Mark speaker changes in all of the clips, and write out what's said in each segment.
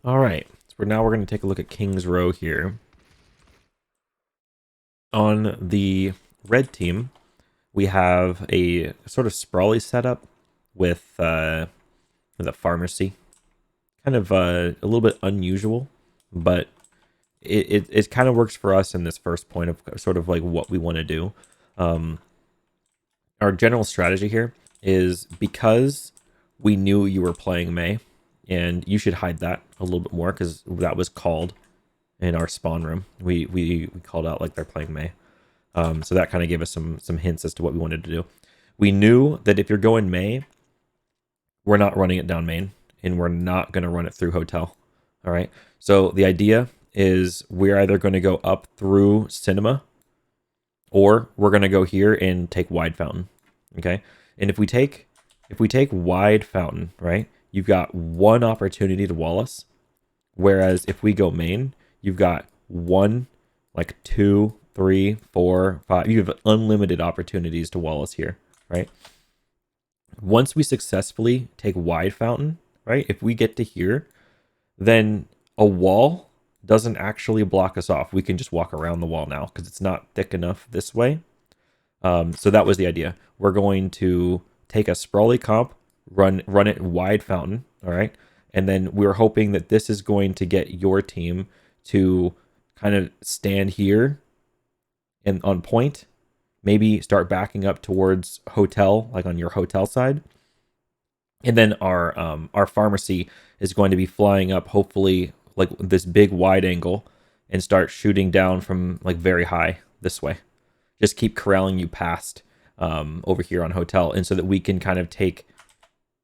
Speaker 1: All right, so now we're going to take a look at King's Row here. On the red team, we have a sort of sprawly setup with a pharmacy. Kind of a little bit unusual, but it kind of works for us in this first point of sort of like what we want to do. Um, our general strategy here is because we knew you were playing May, and you should hide that a little bit more because that was called in our spawn room. We called out like they're playing May. So that kind of gave us some hints as to what we wanted to do. We knew that if you're going May, we're not running it down main, and we're not going to run it through hotel. All right. So the idea is we're either going to go up through cinema, or we're going to go here and take wide fountain. Okay. And if we take wide fountain, right, you've got one opportunity to wall us. Whereas if we go main, you've got one, like two, three, four, five. You have unlimited opportunities to wall us here, right? Once we successfully take wide fountain, right? If we get to here, then a wall doesn't actually block us off. We can just walk around the wall now because it's not thick enough this way. So that was the idea. We're going to take a sprawly comp, run it wide fountain, all right? And then we're hoping that this is going to get your team to kind of stand here and on point, maybe start backing up towards hotel, like on your hotel side. And then our pharmacy is going to be flying up, hopefully like this big wide angle, and start shooting down from like very high this way. Just keep corralling you past over here on hotel, and so that we can kind of take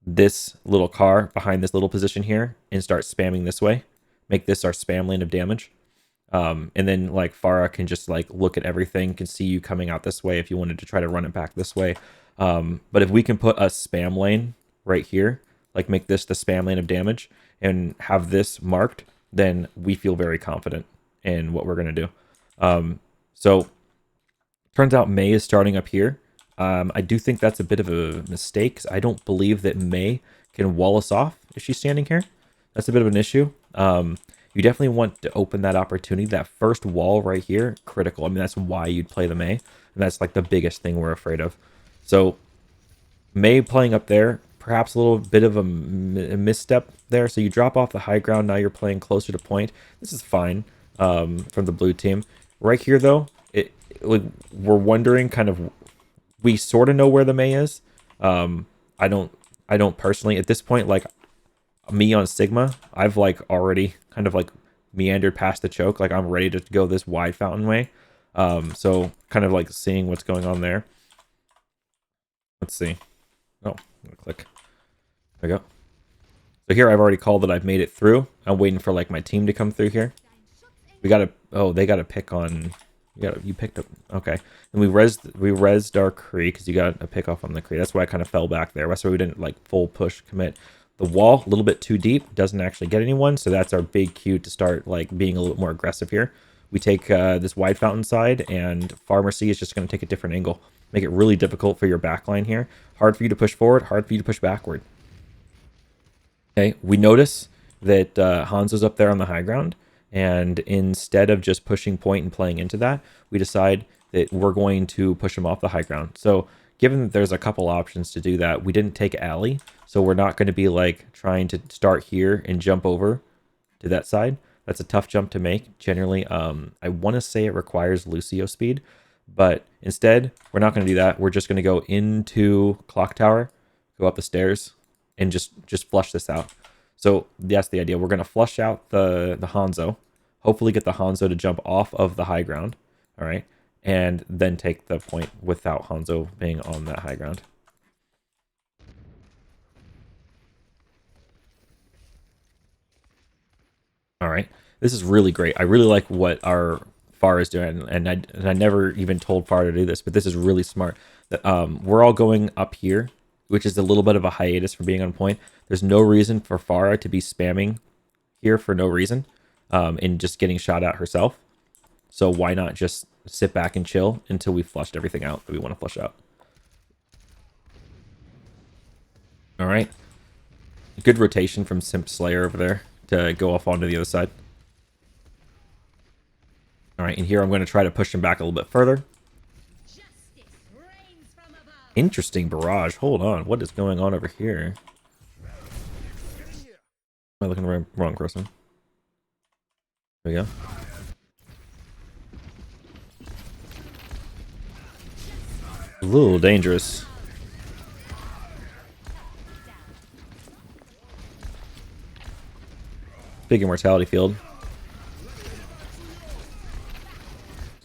Speaker 1: this little car behind this little position here and start spamming this way. Make this our spam lane of damage. And then like Farah can just like look at everything, can see you coming out this way if you wanted to try to run it back this way. But if we can put a spam lane right here, like make this the spam lane of damage and have this marked, then we feel very confident in what we're going to do. So turns out May is starting up here. I do think that's a bit of a mistake. I don't believe that May can wall us off if she's standing here. That's a bit of an issue. You definitely want to open that opportunity. That first wall right here, critical. I mean, that's why you'd play the May. And that's like the biggest thing we're afraid of. So May playing up there, perhaps a little bit of a misstep there. So you drop off the high ground. Now you're playing closer to point. This is fine from the blue team. Right here, though, we're wondering kind of, we sort of know where the May is. I don't personally at this point, like me on Sigma, I've like already kind of like meandered past the choke. Like I'm ready to go this wide fountain way. So kind of like seeing what's going on there. Let's see. Oh, I'm gonna click. There we go. So here I've already called that I've made it through. I'm waiting for like my team to come through here. We gotta, oh, they gotta pick on, you picked up, okay. And we rezzed our Kree because you got a pick off on the Kree. That's why I kind of fell back there. That's why we didn't like full push commit. The wall, a little bit too deep, doesn't actually get anyone. So that's our big cue to start like being a little bit more aggressive here. We take this wide fountain side, and pharmacy is just going to take a different angle. Make it really difficult for your backline here. Hard for you to push forward, hard for you to push backward. Okay, we notice that Hanzo's up there on the high ground, and instead of just pushing point and playing into that, we decide that we're going to push him off the high ground. So given that there's a couple options to do that, we didn't take alley, so we're not going to be like trying to start here and jump over to that side. That's a tough jump to make. Generally, I want to say it requires Lucio speed, but instead, we're not going to do that. We're just going to go into Clock Tower, go up the stairs, and just flush this out. So that's the idea. We're going to flush out the Hanzo, hopefully get the Hanzo to jump off of the high ground, all right, and then take the point without Hanzo being on that high ground. All right, this is really great. I really like what our Far is doing, and I never even told Far to do this, but this is really smart. That we're all going up here, which is a little bit of a hiatus from being on point. There's no reason for Farah to be spamming here for no reason, and just getting shot at herself. So why not just sit back and chill until we flushed everything out that we want to flush out? All right. Good rotation from Simp Slayer over there. to go off onto the other side. All right, and here I'm going to try to push him back a little bit further. Interesting barrage. Hold on. What is going on over here? Am I looking at the wrong person? There we go. A little dangerous. Big immortality field.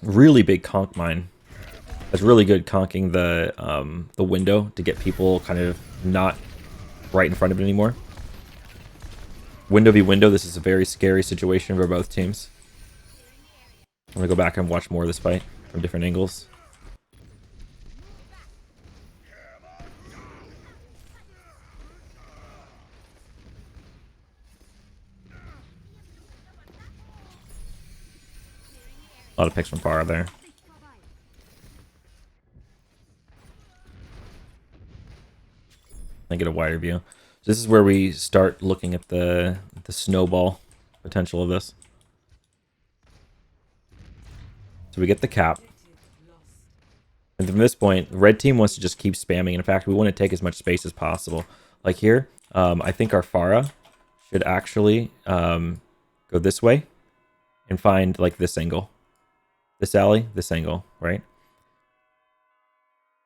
Speaker 1: Really big conk mine. That's really good conking the window to get people kind of not right in front of it anymore. Window v window, this is a very scary situation for both teams. I'm gonna go back and watch more of this fight from different angles. A lot of picks from far there. I get a wider view. So this is where we start looking at the snowball potential of this. So we get the cap. And from this point, the red team wants to just keep spamming. In fact, we want to take as much space as possible. Like here, I think our Pharah should actually go this way and find like this angle. This alley, this angle, right?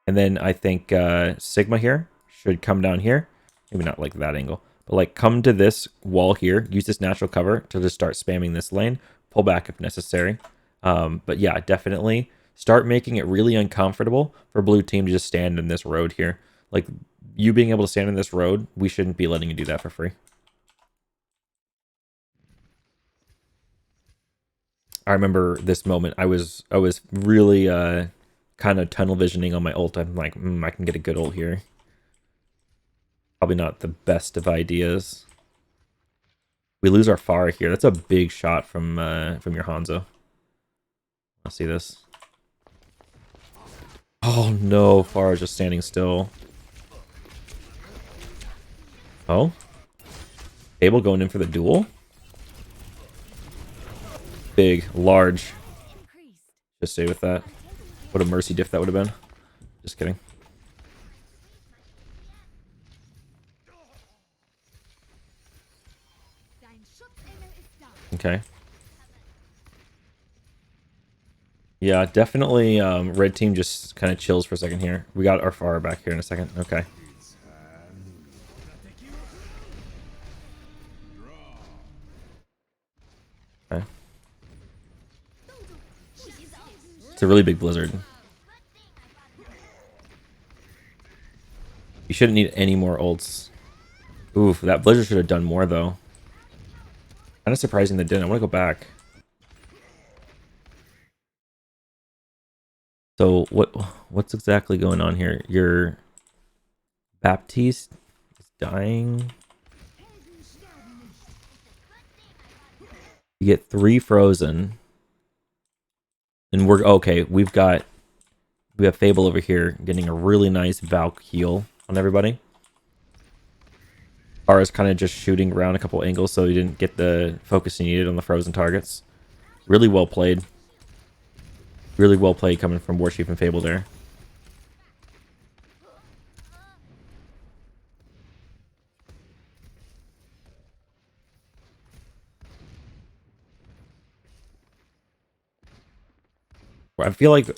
Speaker 1: And then I think Sigma here should come down here. Maybe not like that angle, but like come to this wall here, use this natural cover to just start spamming this lane, pull back if necessary. But yeah, definitely start making it really uncomfortable for blue team to just stand in this road here. Like you being able to stand in this road, we shouldn't be letting you do that for free. I remember this moment. I was really kind of tunnel visioning on my ult. I'm like, I can get a good ult here. Probably not the best of ideas. We lose our Pharah here. That's a big shot from your Hanzo. I'll see this. Oh no, Pharah's just standing still. Oh? Abel going in for the duel? Big, large. Just stay with that. What a mercy diff that would have been. Just kidding. Okay. Yeah, definitely red team just kind of chills for a second here. We got our Pharah back here in a second. Okay. Okay. It's a really big blizzard. You shouldn't need any more ults. Oof, that blizzard should have done more though. Kind of surprising they didn't. I want to go back. So what's exactly going on here? Your Baptiste is dying. You get 3 frozen. And we're okay, we have Fable over here getting a really nice Valk heal on everybody. Pharah's kind of just shooting around a couple angles so he didn't get the focus he needed on the frozen targets. Really well played. Really well played coming from Warchief and Fable there. I feel like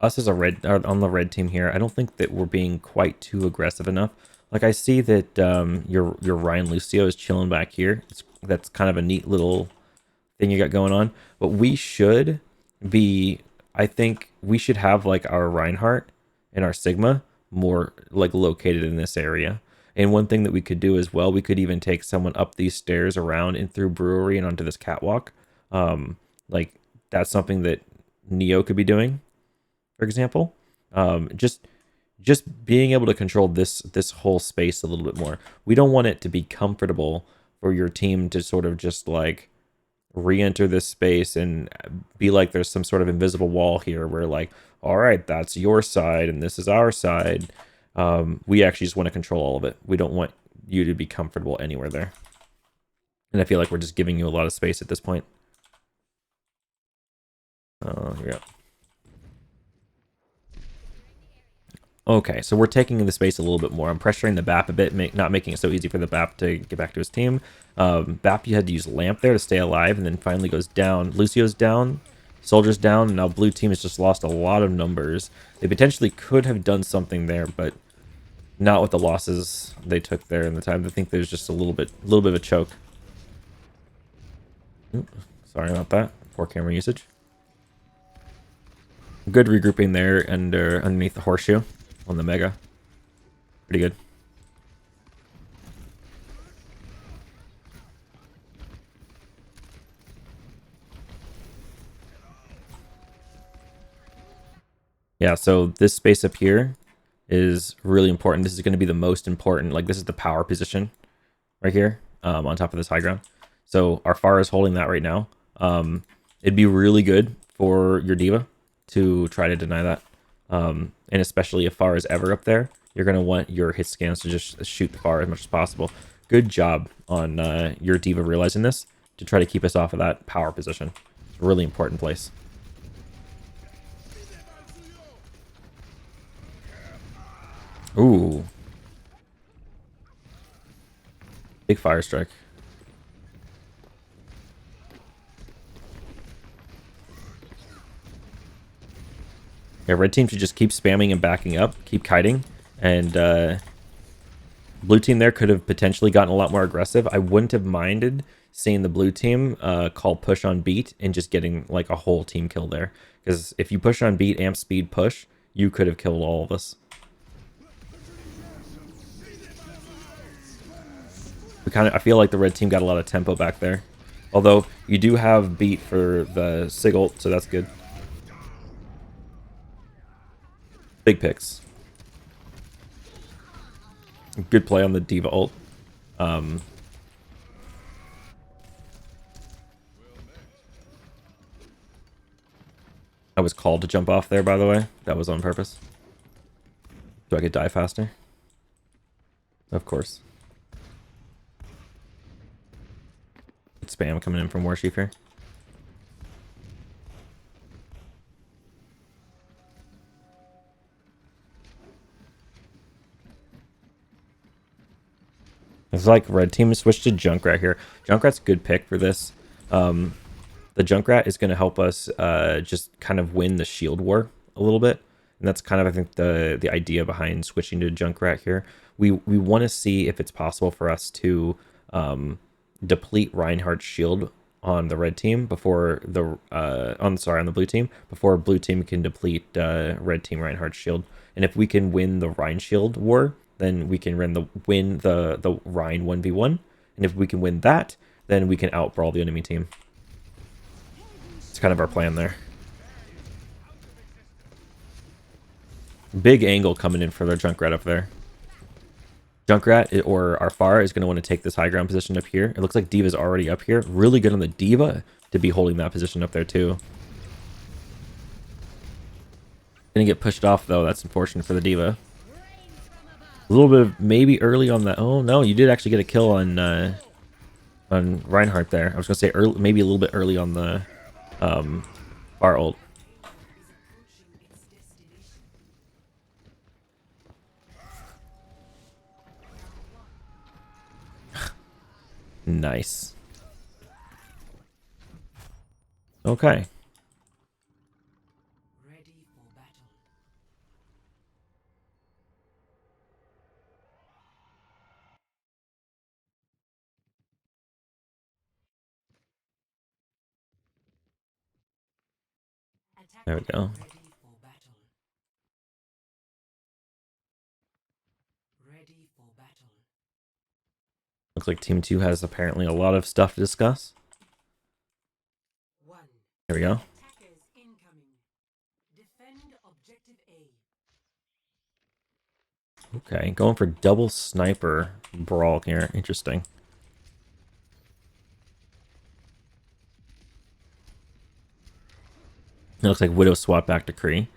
Speaker 1: us as a red on the red team here, I don't think that we're being quite too aggressive enough. Like I see that your Ryan Lucio is chilling back here. That's kind of a neat little thing you got going on. But we should be, I think we should have like our Reinhardt and our Sigma more like located in this area. And one thing that we could do as well, we could even take someone up these stairs around and through brewery and onto this catwalk. Like that's something that Neo could be doing, for example. Just being able to control this whole space a little bit more. We don't want it to be comfortable for your team to sort of just like re-enter this space and be like there's some sort of invisible wall here where like, all right, that's your side and this is our side. We actually just want to control all of it. We don't want you to be comfortable anywhere there. And I feel like we're just giving you a lot of space at this point. Here we go. Okay, so we're taking the space a little bit more. I'm pressuring the BAP a bit, not making it so easy for the BAP to get back to his team. BAP, you had to use Lamp there to stay alive, and then finally goes down. Lucio's down, Soldier's down, and now blue team has just lost a lot of numbers. They potentially could have done something there, but not with the losses they took there in the time. I think there's just a little bit of a choke. Oops, sorry about that. Poor camera usage. Good regrouping there underneath the horseshoe on the Mega. Pretty good. Yeah, so this space up here is really important. This is going to be the most important. Like, this is the power position right here on top of this high ground. So our Pharah is holding that right now. It'd be really good for your D.Va to try to deny that. And especially if Pharah is ever up there, you're going to want your hit scans to just shoot the Pharah as much as possible. Good job on your D.Va realizing this to try to keep us off of that power position. It's a really important place. Ooh. Big fire strike. Yeah, red team should just keep spamming and backing up, keep kiting, and blue team there could have potentially gotten a lot more aggressive. I wouldn't have minded seeing the blue team call push on beat and just getting like a whole team kill there. Because if you push on beat, amp speed, push, you could have killed all of us. I feel like the red team got a lot of tempo back there. Although you do have beat for the Sig ult, so that's good. Big picks. Good play on the D.Va ult. I was called to jump off there, by the way. That was on purpose. So I could die faster. Of course. Spam coming in from Warsheaf here. It's like red team switched to Junkrat here. Junkrat's a good pick for this. The Junkrat is going to help us just kind of win the shield war a little bit. And that's kind of, I think, the idea behind switching to Junkrat here. We want to see if it's possible for us to deplete Reinhardt's shield on the red team before the on the blue team before blue team can deplete red team Reinhardt's shield. And if we can win the Rein shield war, then we can win the Rein 1v1. And if we can win that, then we can outbrawl the enemy team. It's kind of our plan there. Big angle coming in for their Junkrat up there. Junkrat or our Pharah is going to want to take this high ground position up here. It looks like D.Va's already up here. Really good on the D.Va to be holding that position up there too. Gonna get pushed off though. That's unfortunate for the D.Va. A little bit of maybe early on that. Oh no, you did actually get a kill on Reinhardt there. I was gonna say early, maybe a little bit early on the Pharah ult. Nice. Okay. There we go. Looks like Team 2 has apparently a lot of stuff to discuss. Here we go. Okay, going for double sniper brawl here. Interesting. It looks like Widow swap back to Kree.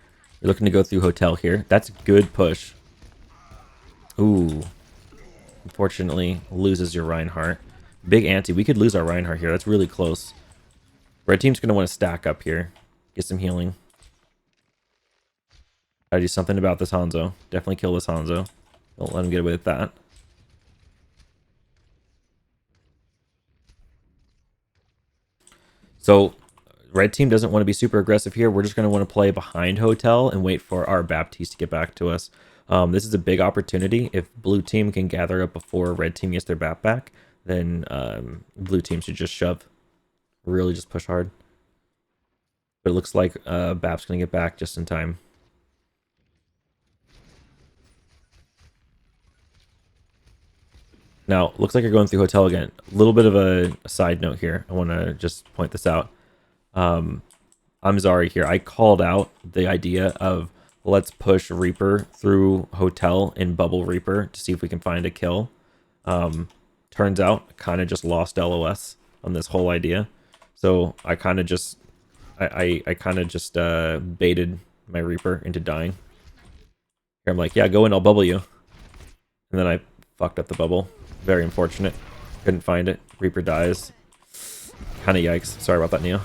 Speaker 1: We're looking to go through Hotel here. That's a good push. Ooh. Unfortunately, loses your Reinhardt. Big ante. We could lose our Reinhardt here. That's really close. Red team's going to want to stack up here. Get some healing. Gotta do something about this Hanzo. Definitely kill this Hanzo. Don't let him get away with that. So, red team doesn't want to be super aggressive here. We're just going to want to play behind Hotel and wait for our Baptiste to get back to us. This is a big opportunity. If blue team can gather up before red team gets their Bap back, then blue team should just shove. Really just push hard. But it looks like Bap's going to get back just in time. Now, looks like you're going through Hotel again. A little bit of a side note here. I want to just point this out. I'm Zari here. I called out the idea of let's push Reaper through Hotel and bubble Reaper to see if we can find a kill. Turns out, kind of just lost LOS on this whole idea. So I kind of just, I kind of just baited my Reaper into dying. Here I'm like, yeah, go in, I'll bubble you. And then I fucked up the bubble. Very unfortunate. Couldn't find it. Reaper dies. Kind of yikes. Sorry about that, Neo.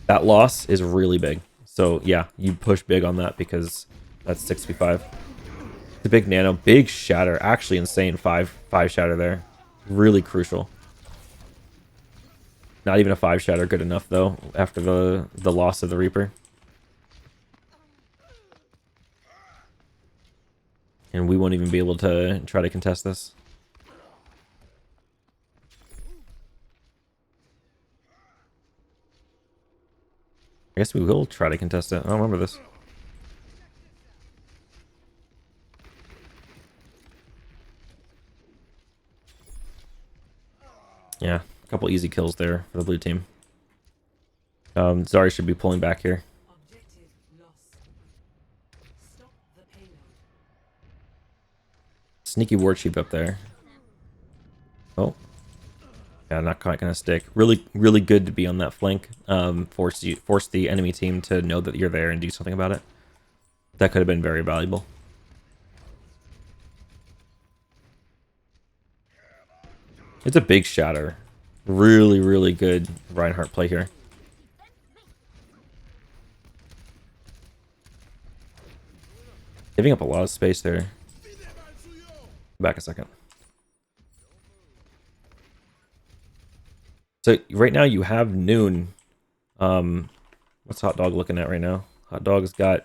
Speaker 1: That loss is really big. So yeah, you push big on that because that's 6v5. The big nano, big shatter. Actually insane. 5 shatter there. Really crucial. Not even a 5 shatter good enough though after the loss of the Reaper. And we won't even be able to try to contest this. I guess we will try to contest it. I don't remember this. Yeah, a couple easy kills there for the blue team. Zari should be pulling back here. Sneaky ward sheep up there. Oh. Yeah, not quite gonna stick. Really, really good to be on that flank. Force the enemy team to know that you're there and do something about it. That could have been very valuable. It's a big shatter. Really, really good Reinhardt play here. Giving up a lot of space there. Back a second. So right now you have noon. What's Hot Dog looking at right now? Hot Dog's got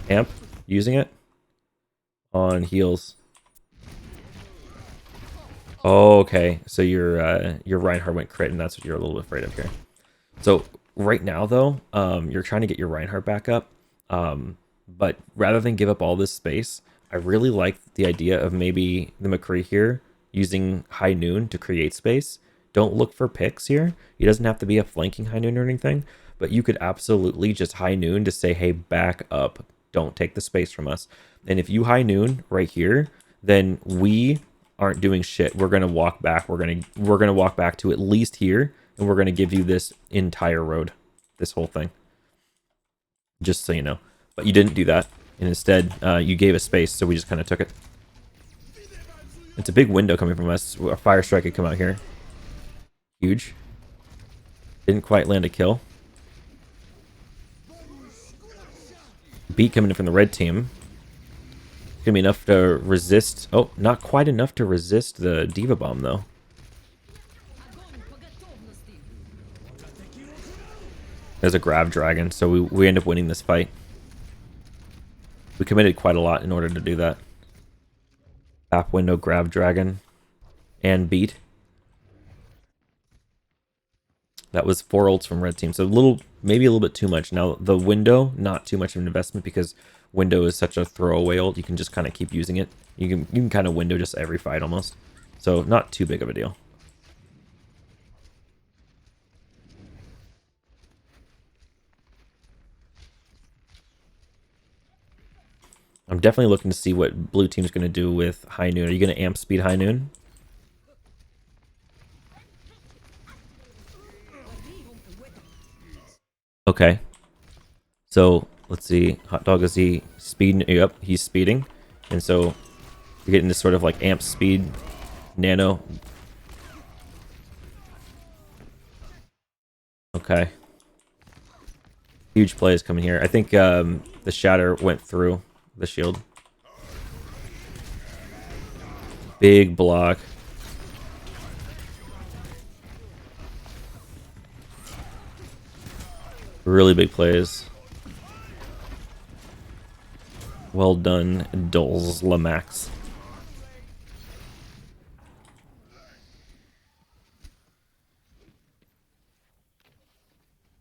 Speaker 1: amp using it on heals. Oh, okay. So your Reinhardt went crit, and that's what you're a little bit afraid of here. So right now though, you're trying to get your Reinhardt back up. But rather than give up all this space, I really like the idea of maybe the McCree here using High Noon to create space. Don't look for picks here. He doesn't have to be a flanking High Noon or anything, but you could absolutely just High Noon to say, hey, back up. Don't take the space from us. And if you High Noon right here, then we aren't doing shit. We're gonna walk back. We're gonna walk back to at least here, and we're gonna give you this entire road, this whole thing. Just so you know. But you didn't do that. And instead, you gave us space, so we just kind of took it. It's a big window coming from us. A fire strike could come out here. Huge. Didn't quite land a kill. Beat coming in from the red team. It's gonna be enough to resist. Oh, not quite enough to resist the Diva Bomb, though. There's a Grav Dragon, so we end up winning this fight. We committed quite a lot in order to do that. Tap window, Grav Dragon, and beat. That was 4 ults from red team, so maybe a little bit too much. Now the window, not too much of an investment because window is such a throwaway ult. You can just kind of keep using it. You can kind of window just every fight almost, so not too big of a deal. I'm definitely looking to see what blue team's going to do with High Noon. Are you going to amp speed High Noon? Okay. So, let's see. Hot Dog, is he speeding? Yep, he's speeding. And so, you're getting this sort of like amp speed nano Okay. Huge plays coming here. I think the shatter went through the shield. Big block. Really big plays. Well done, Dulz Lamax.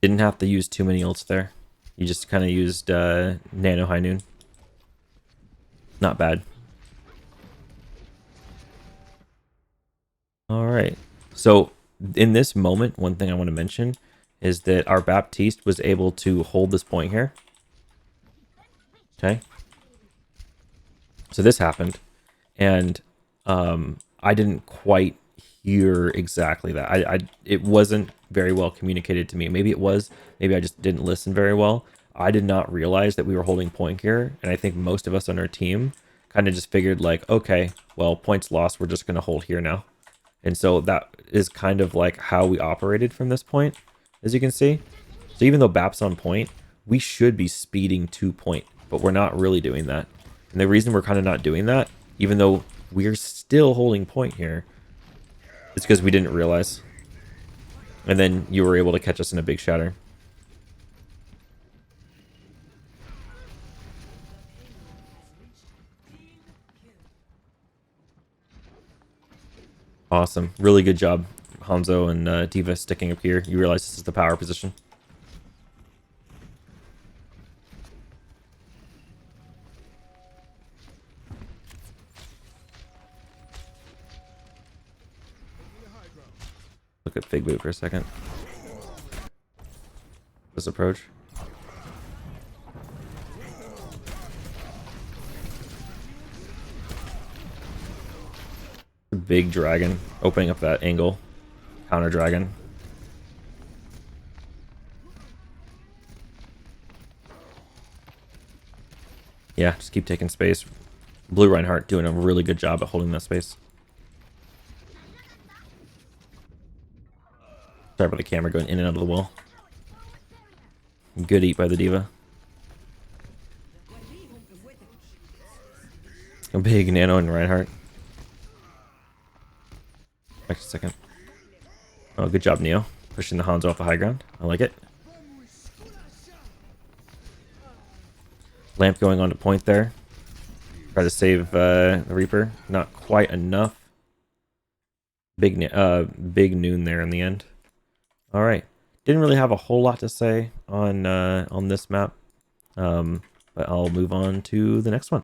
Speaker 1: Didn't have to use too many ults there. You just kind of used Nano High Noon. Not bad. Alright. So, in this moment, one thing I want to mention is that our Baptiste was able to hold this point here. Okay. So this happened. And I didn't quite hear exactly that. It wasn't very well communicated to me. Maybe it was. Maybe I just didn't listen very well. I did not realize that we were holding point here. And I think most of us on our team kind of just figured like, okay, well, points lost. We're just going to hold here now. And so that is kind of like how we operated from this point, as you can see. So even though BAP's on point, we should be speeding to point, but we're not really doing that. And the reason we're kind of not doing that, even though we're still holding point here, is because we didn't realize. And then you were able to catch us in a big shatter. Awesome. Really good job, Hanzo and Diva sticking up here. You realize this is the power position. Look at Fig Boot for a second. This approach. Big dragon opening up that angle. Counter dragon. Yeah, just keep taking space. Blue Reinhardt doing a really good job at holding that space. Sorry about the camera going in and out of the wall. Good eat by the Diva. A big Nano and Reinhardt. Wait a second. Oh, good job, Neo. Pushing the Hanzo off the high ground. I like it. Lamp going on to point there. Try to save the Reaper. Not quite enough. Big noon there in the end. All right. Didn't really have a whole lot to say on this map, but I'll move on to the next one.